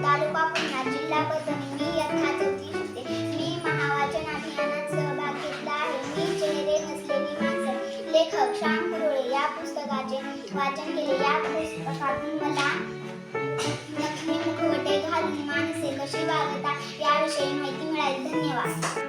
तालुका पुन्हा जिल्हा परभणी. मी इयत्ता 4थी शिकते. मी महावाचन अभियानात सहभाग घेतला आहे. मी चेहरे नसलेली माणसं, लेखक श्याम कुरुळे या पुस्तकाचे वाचन केले. या पुस्तकातून मला नकली मुखवटे घालून माणसे कशी वागतात याविषयी माहिती मिळाली. धन्यवाद.